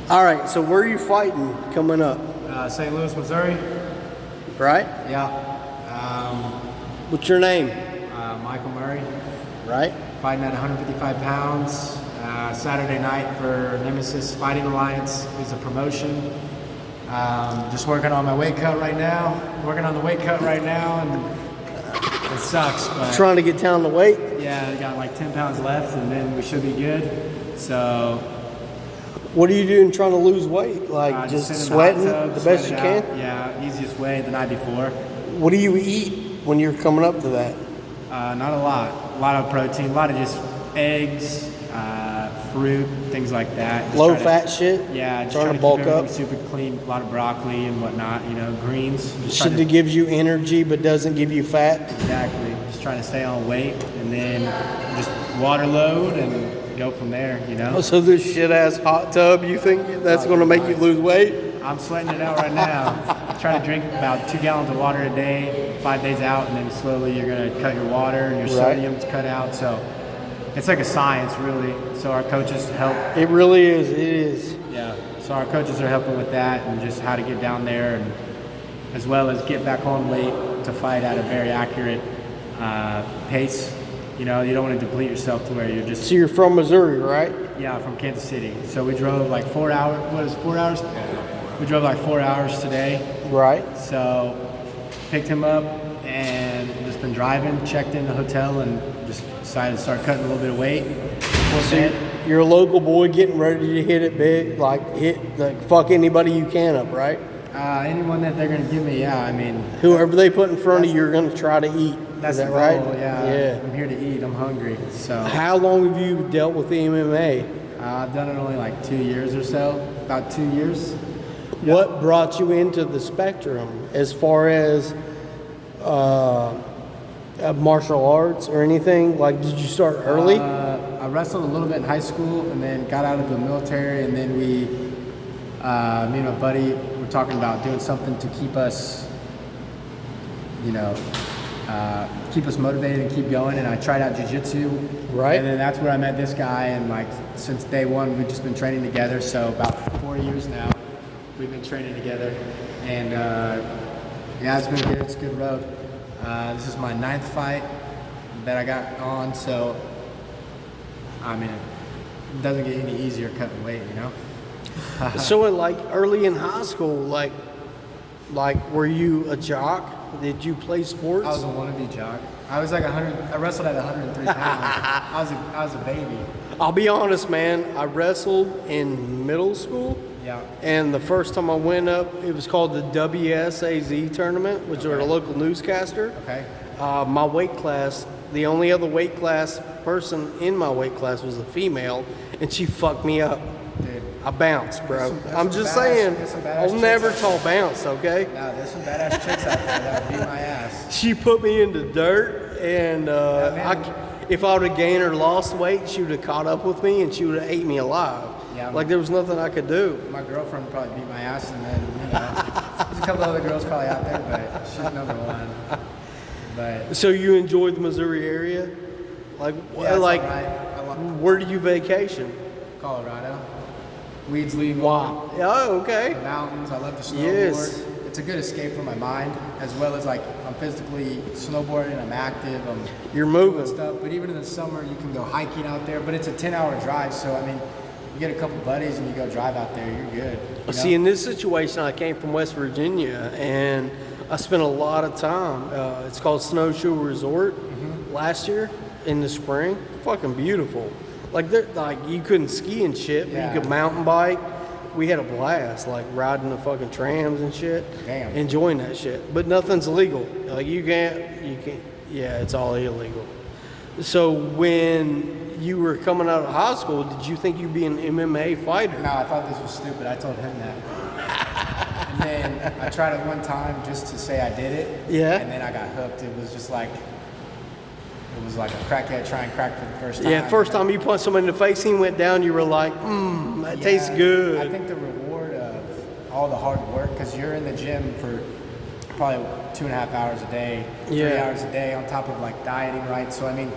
All right, so where are you fighting coming up? St. Louis, Missouri. Right? Yeah. What's your name? Michael Murray. Right? Fighting at 155 pounds. Saturday night for Nemesis Fighting Alliance. It's a promotion. Just working on my weight cut right now. Working on the weight cut right now, and it sucks. But Trying to get down the weight? yeah, I got like 10 pounds left, and then we should be good. So. What are you doing trying to lose weight? Like just sweating the best you can? Yeah, easiest way the night before. What do you eat when you're coming up to that? Not a lot. A lot of protein, a lot of just eggs, fruit, things like that. Just Low fat shit? Yeah, just trying to keep bulk everything up. super clean. A lot of broccoli and whatnot, greens. Shit that gives you energy but doesn't give you fat? Exactly. Just trying to stay on weight and then just water load and go from there, So this shit ass hot tub, you think that's going to make you lose weight? I'm sweating it out right now. I try to drink about 2 gallons of water a day, 5 days out, and then slowly you're going to cut your water and your sodium's cut out. So it's like a science, really. So our coaches help. It really is. It is. Yeah. So our coaches are helping with that and just how to get down there, and as well as get back on weight to fight at a very accurate pace. You don't want to deplete yourself to where you're just... So you're from Missouri, right? Yeah, from Kansas City. So we drove like 4 hours. What is 4 hours? We drove like 4 hours today. Right. So picked him up and just been driving, checked in the hotel, and just decided to start cutting a little bit of weight. So you're a local boy getting ready to hit it big, fuck anybody you can up, right? Anyone that they're going to give me, yeah. I mean... Whoever they put in front of you, you're going to try to eat. That's Is that right? right? Yeah. I'm here to eat. I'm hungry. So. How long have you dealt with the MMA? I've done it only like 2 years or so. About 2 years. What brought you into the spectrum as far as martial arts or anything? Like, did you start early? I wrestled a little bit in high school and then got out of the military, and then me and my buddy were talking about doing something to keep us, keep us motivated and keep going, and I tried out jiu-jitsu. Right. And then that's where I met this guy, and since day one we've just been training together, so about 4 years now we've been training together, and it's been good. It's a good road. This is my 9th fight that I got on, so I mean it doesn't get any easier cutting weight, So early in high school, were you a jock? Did you play sports? I was a wannabe jock. I was like 100. I wrestled at 103 pounds. I was a baby. I'll be honest, man. I wrestled in middle school. Yeah. And the first time I went up, it was called the WSAZ tournament, which was a local newscaster. Okay. My weight class, the only other weight class person in my weight class was a female, and she fucked me up. Dude. I bounced, bro. There's I'm just saying, I'll never tall bounce, okay? No, there's some badass chicks out there that would beat my ass. She put me in the dirt, and if I would have gained or lost weight, she would have caught up with me, and she would have ate me alive. Yeah, there was nothing I could do. My girlfriend would probably beat my ass, and then, there's a couple other girls probably out there, but she's number one. But so you enjoyed the Missouri area? All right. Where do you vacation? Colorado. Weeds legal. Wow. Oh, okay. The mountains. I love to snowboard. Yes. It's a good escape from my mind, as well as I'm physically snowboarding. I'm active. You're moving doing stuff. But even in the summer, you can go hiking out there. But it's a 10-hour drive, so I mean, you get a couple buddies and you go drive out there. You're good. See, in this situation, I came from West Virginia, and I spent a lot of time. It's called Snowshoe Resort. Last year in the spring. Fucking beautiful. You couldn't ski and shit, but you could mountain bike. We had a blast, riding the fucking trams and shit. Damn. Enjoying that shit. But nothing's legal. You can't, it's all illegal. So when you were coming out of high school, did you think you'd be an MMA fighter? No, I thought this was stupid. I told him that. And then I tried it one time just to say I did it. Yeah. And then I got hooked. It was just like a crackhead trying crack for the first time. Yeah, first time you punched somebody in the face, he went down, you were like, that tastes good. I think the reward of all the hard work, because you're in the gym for probably 2.5 hours a day, 3 hours a day on top of dieting, right? So I mean,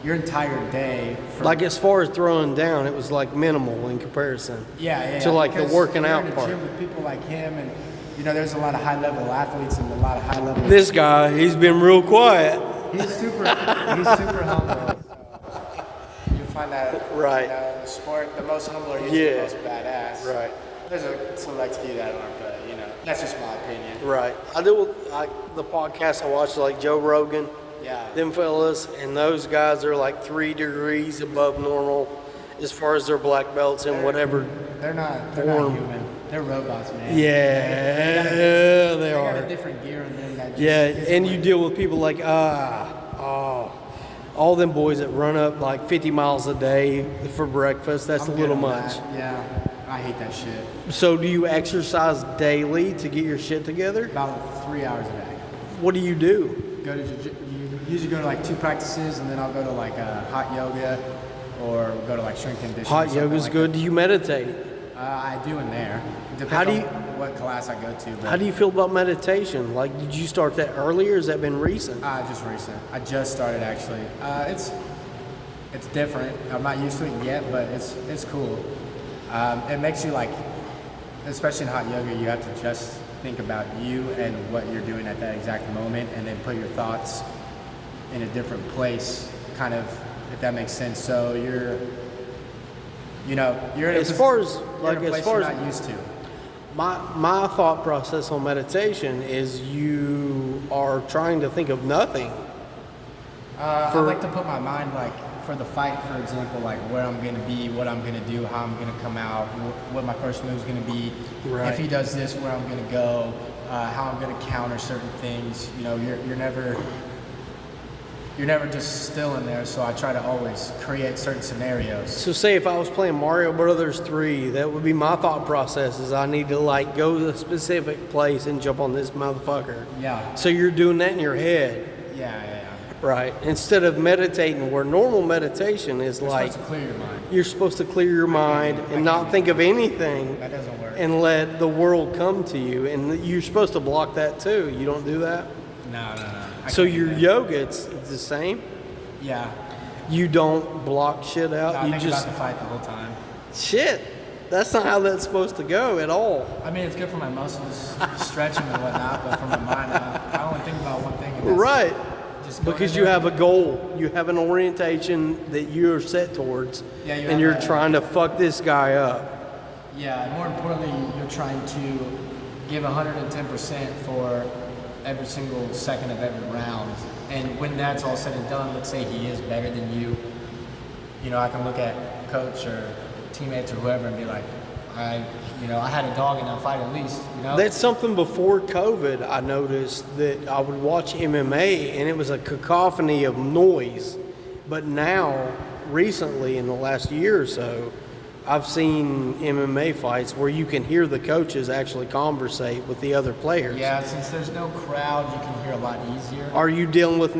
your entire day. Like as far as throwing down, it was like minimal in comparison. To like the working out in a part. Gym with people like him, and there's a lot of high-level athletes and a lot of high-level. This guy, he's been real quiet. He's super humble. You find that Right. in the sport, the most humble are usually the most badass. Right. There's a select few that aren't, but that's just my opinion. Right. I do the podcast I watch, like Joe Rogan. Yeah. Them fellas, and those guys are like 3 degrees above normal as far as their black belts and whatever. They're not human. They're robots, man. Yeah, they got are. a different gear in them. That And you deal with people like all them boys that run up like 50 miles a day for breakfast. That's a little much. Yeah, I hate that shit. So do you exercise daily to get your shit together? About 3 hours a day. What do? You usually go to like 2 practices, and then I'll go to like hot yoga, or go to like strength conditioning. Hot yoga's like good. that. Do you meditate? I do in there. Depends on what class I go to. How do you feel about meditation? Like, did you start that earlier, or has that been recent? Just recent. I just started actually. It's different. I'm not used to it yet, but it's cool. It makes you like, especially in hot yoga, you have to just think about you and what you're doing at that exact moment, and then put your thoughts in a different place, kind of, if that makes sense. So you're in a as far as you're not used to. My thought process on meditation is you are trying to think of nothing. I like to put my mind, like, for the fight, for example, like where I'm going to be, what I'm going to do, how I'm going to come out, what my first move is going to be. Right. If he does this, where I'm going to go, how I'm going to counter certain things. You're never just still in there, so I try to always create certain scenarios. So say if I was playing Mario Brothers 3, that would be my thought process, is I need to like go to a specific place and jump on this motherfucker. Yeah. So you're doing that in your head. Yeah. Right. Instead of meditating, where normal meditation is like supposed to clear your mind. You're supposed to clear your mind and not think of anything. That doesn't work. And let the world come to you. And you're supposed to block that too. You don't do that? No. So your yoga, it's the same? Yeah. You don't block shit out? No, I you think just about the fight the whole time. Shit. That's not how that's supposed to go at all. I mean, it's good for my muscles, stretching and whatnot, but for my mind, I only think about one thing. And that's Right. just going Because in you there. have a goal. You have an orientation that you're set towards. Yeah, you and have you're that. trying to fuck this guy up. Yeah, and more importantly, you're trying to give 110% for every single second of every round. And when that's all said and done, let's say he is better than you, I can look at coach or teammates or whoever and be like, I had a dog in that fight at least, That's something before COVID I noticed, that I would watch MMA and it was a cacophony of noise. But now, recently, in the last year or so, I've seen MMA fights where you can hear the coaches actually conversate with the other players. Yeah, since there's no crowd, you can hear a lot easier. Are you dealing with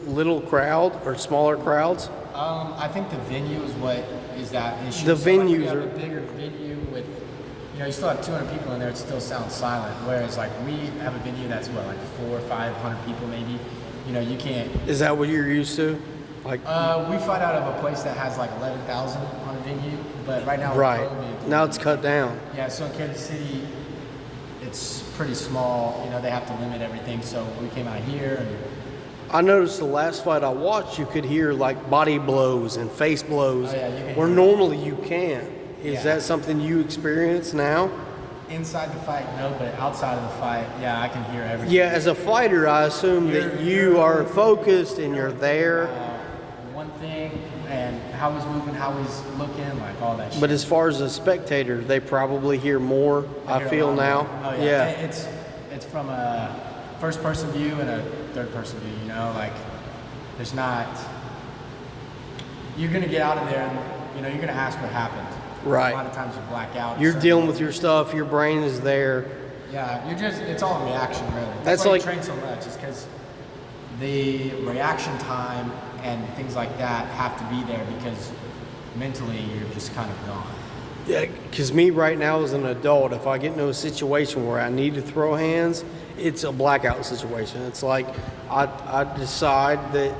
little crowd or smaller crowds? I think the venue is that issue. The So, like, venues you have are- a bigger venue with, you still have 200 people in there, it still sounds silent. Whereas like we have a venue that's like 400 or 500 people maybe. You can't. Is that what you're used to? Like, We fight out of a place that has like 11,000 on a venue, but right now with right. COVID, Now it's cut down. yeah, so in Kansas City, it's pretty small. They have to limit everything. So we came out here, and I noticed the last fight I watched, you could hear like body blows and face blows, Oh, yeah, you can where hear normally you can't. Is Yeah. that something you experience now? inside the fight, no, but outside of the fight, yeah, I can hear everything. Yeah, as a fighter, I assume that you are focused and you're there. One thing, and how he's moving, how he's looking, like all that shit. But as far as a spectator, they probably hear more, I hear a feel lot now. more. Oh, yeah. It's from a first person view and a third person view, like there's not, you're gonna get out of there and you're gonna ask what happened. Right. A lot of times you black out. You're so- dealing with your stuff, your brain is there. Yeah, it's all reaction really. That's why like- you train so much, is because the reaction time and things like that have to be there, because mentally you're just kind of gone. Yeah, because me right now as an adult, if I get into a situation where I need to throw hands, it's a blackout situation. It's like I decide that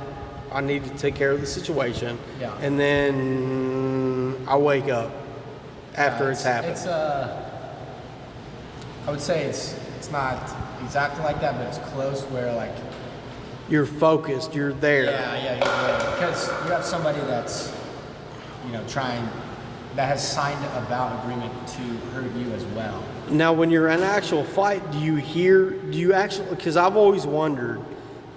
I need to take care of the situation. Yeah. And then I wake up after it's happened. It's I would say it's not exactly like that, but it's close where like You're focused. You're there. yeah, because you have somebody that's that has signed a vow agreement to hurt you as well. Now, when you're in an actual fight, do you actually, because I've always wondered,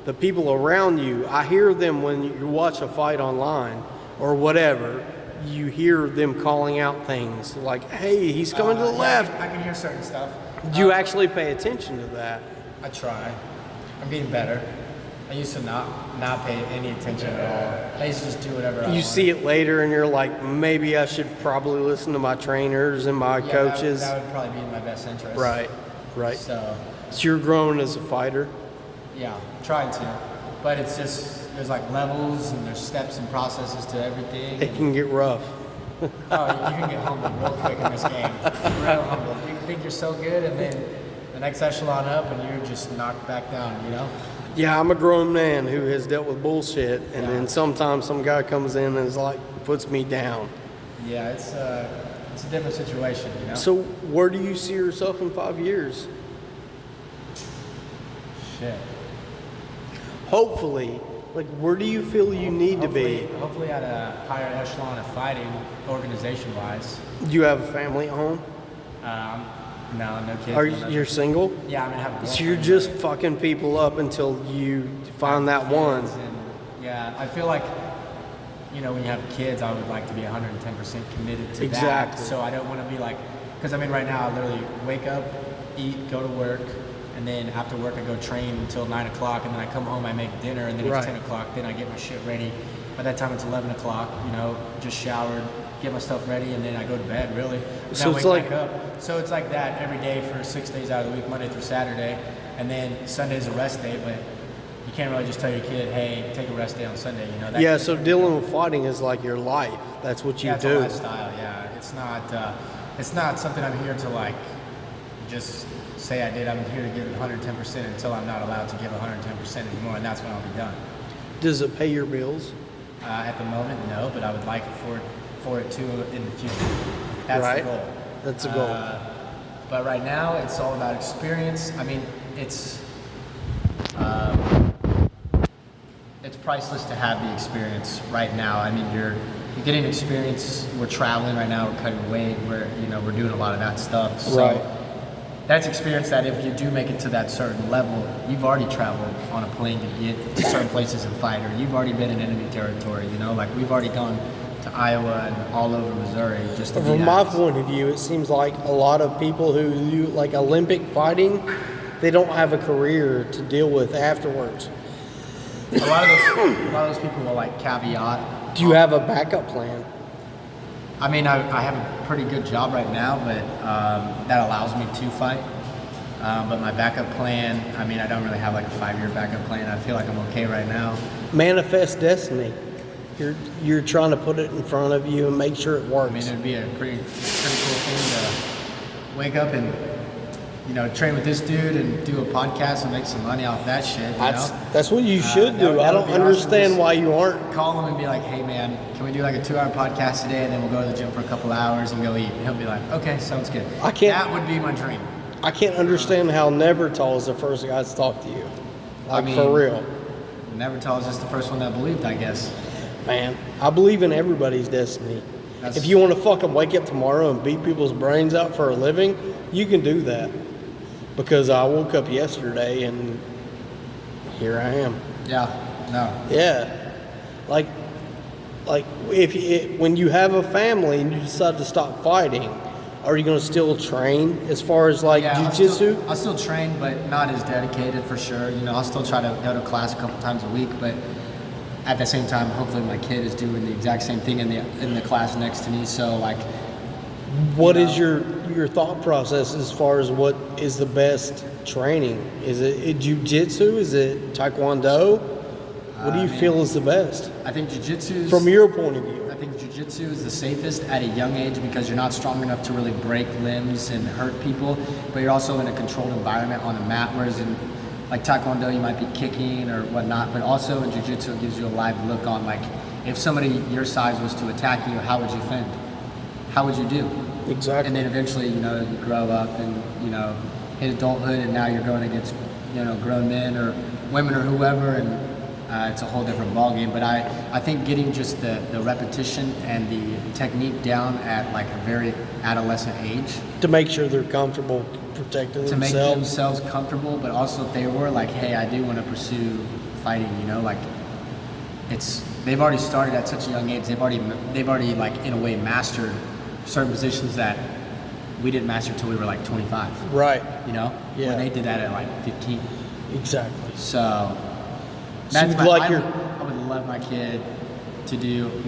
the people around you, I hear them when you watch a fight online or whatever, you hear them calling out things like, hey, he's coming to the left. I can hear certain stuff. Do you actually pay attention to that? I try. I'm getting better. I used to not pay any attention at all. I used to just do whatever I You want. see it later and you're like, maybe I should probably listen to my trainers and my coaches. That would probably be in my best interest. Right. So, you're growing as a fighter. yeah, trying to. But it's just, there's like levels and there's steps and processes to everything. It can get rough. Oh, you can get humbled real quick in this game. Real humbled. You think you're so good, and then the next echelon up, and you're just knocked back down, Yeah, I'm a grown man who has dealt with bullshit, and then sometimes some guy comes in and is like, puts me down. Yeah, it's a different situation, So where do you see yourself in 5 years? Shit. Hopefully, like, where do you feel you need to be? Hopefully at a higher echelon of fighting, organization-wise. Do you have a family at home? No kids. Are you're single? Yeah, I'm gonna have a So you're just fucking people up until you find that one. Yeah, I feel like, when you have kids, I would like to be 110% committed to Exactly. that. So I don't want to be like, because right now I literally wake up, eat, go to work, and then after work I go train until 9 o'clock, and then I come home, I make dinner, and then it's 10 o'clock, then I get my shit ready. By that time it's 11 o'clock, just showered, get my stuff ready, and then I go to bed, really. And So I it's wake like- back up. So it's like that every day for 6 days out of the week, Monday through Saturday, and then Sunday's a rest day, but you can't really just tell your kid, hey, take a rest day on Sunday, That Yeah, so dealing with fighting is like your life. That's what you It's do. a lifestyle, yeah. It's not something I'm here to like just say I did. I'm here to give 110% until I'm not allowed to give 110% anymore, and that's when I'll be done. Does it pay your bills? At the moment, no, but I would like for it to in the future. That's Right. the goal. That's a goal. But right now, it's all about experience. I mean, it's priceless to have the experience right now. I mean, you're getting experience. We're traveling right now. We're cutting weight. We're doing a lot of that stuff. So Right. That's experience that if you do make it to that certain level, you've already traveled on a plane to get to certain places and fight, or you've already been in enemy territory. Like we've already gone to Iowa and all over Missouri just to From my point of view, it seems like a lot of people who do like Olympic fighting, they don't have a career to deal with afterwards. A lot of those people will like caveat. Do you have a backup plan? I mean, I have a pretty good job right now, but that allows me to fight. But my backup plan, I mean, I don't really have like a 5-year backup plan. I feel like I'm okay right now. Manifest destiny. You're trying to put it in front of you and make sure it works. I mean, it'd be a pretty cool thing to wake up and train with this dude and do a podcast and make some money off that shit. That's what you should do. that I would don't be awesome. understand why you aren't. Call him and be like, hey man, can we do like a 2-hour podcast today, and then we'll go to the gym for a couple hours and go eat? And he'll be like, okay, sounds good. That would be my dream. I can't understand how nevertall is the first guy to talk to you. Like, I mean, for real. Nevertall is just the first one that believed, I guess. Man, I believe in everybody's destiny. If you want to fucking wake up tomorrow and beat people's brains out for a living, you can do that. Because I woke up yesterday and here I am. Yeah, no. Yeah. Like when you have a family and you decide to stop fighting, are you going to still train as far as like jiu-jitsu? I'll still train, but not as dedicated for sure. I'll still try to go to class a couple times a week, but at the same time, hopefully my kid is doing the exact same thing in the class next to me. So like, what is your thought process as far as what is the best training? Is it jiu-jitsu? Is it taekwondo? What do you feel is the best? I think jiu-jitsu, from your point of view. I think jiu-jitsu is the safest at a young age because you're not strong enough to really break limbs and hurt people, but you're also in a controlled environment on a mat. Whereas in like Taekwondo, you might be kicking or whatnot, but also in Jiu-Jitsu, it gives you a live look on like, if somebody your size was to attack you, how would you fend? How would you do? Exactly. And then eventually, you know, you grow up and, you know, hit adulthood, and now you're going against, you know, grown men or women or whoever, and it's a whole different ballgame. But I think getting just the repetition and the technique down at like a very adolescent age, to make sure they're comfortable protecting to themselves. make themselves comfortable, but also if they were like, hey, I do want to pursue fighting, you know, like they've already started at such a young age. They've already like in a way mastered certain positions that we didn't master until we were like 25. Right. You know? Yeah. Where they did that at like 15. Exactly. So So that's you'd I would love my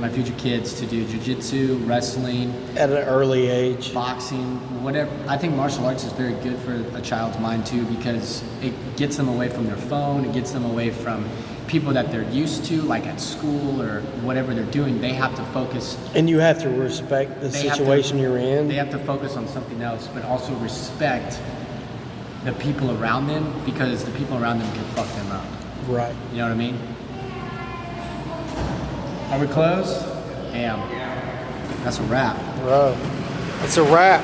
future kids to do jiu-jitsu, wrestling, At an early age. boxing, whatever. I think martial arts is very good for a child's mind too, because it gets them away from their phone, it gets them away from people that they're used to, like at school or whatever they're doing. They have to focus. And you have to respect the situation you're in. They have to focus on something else, but also respect the people around them, because the people around them can fuck them up. Right. You know what I mean? Are we close? Damn. That's a wrap. Bro, that's a wrap.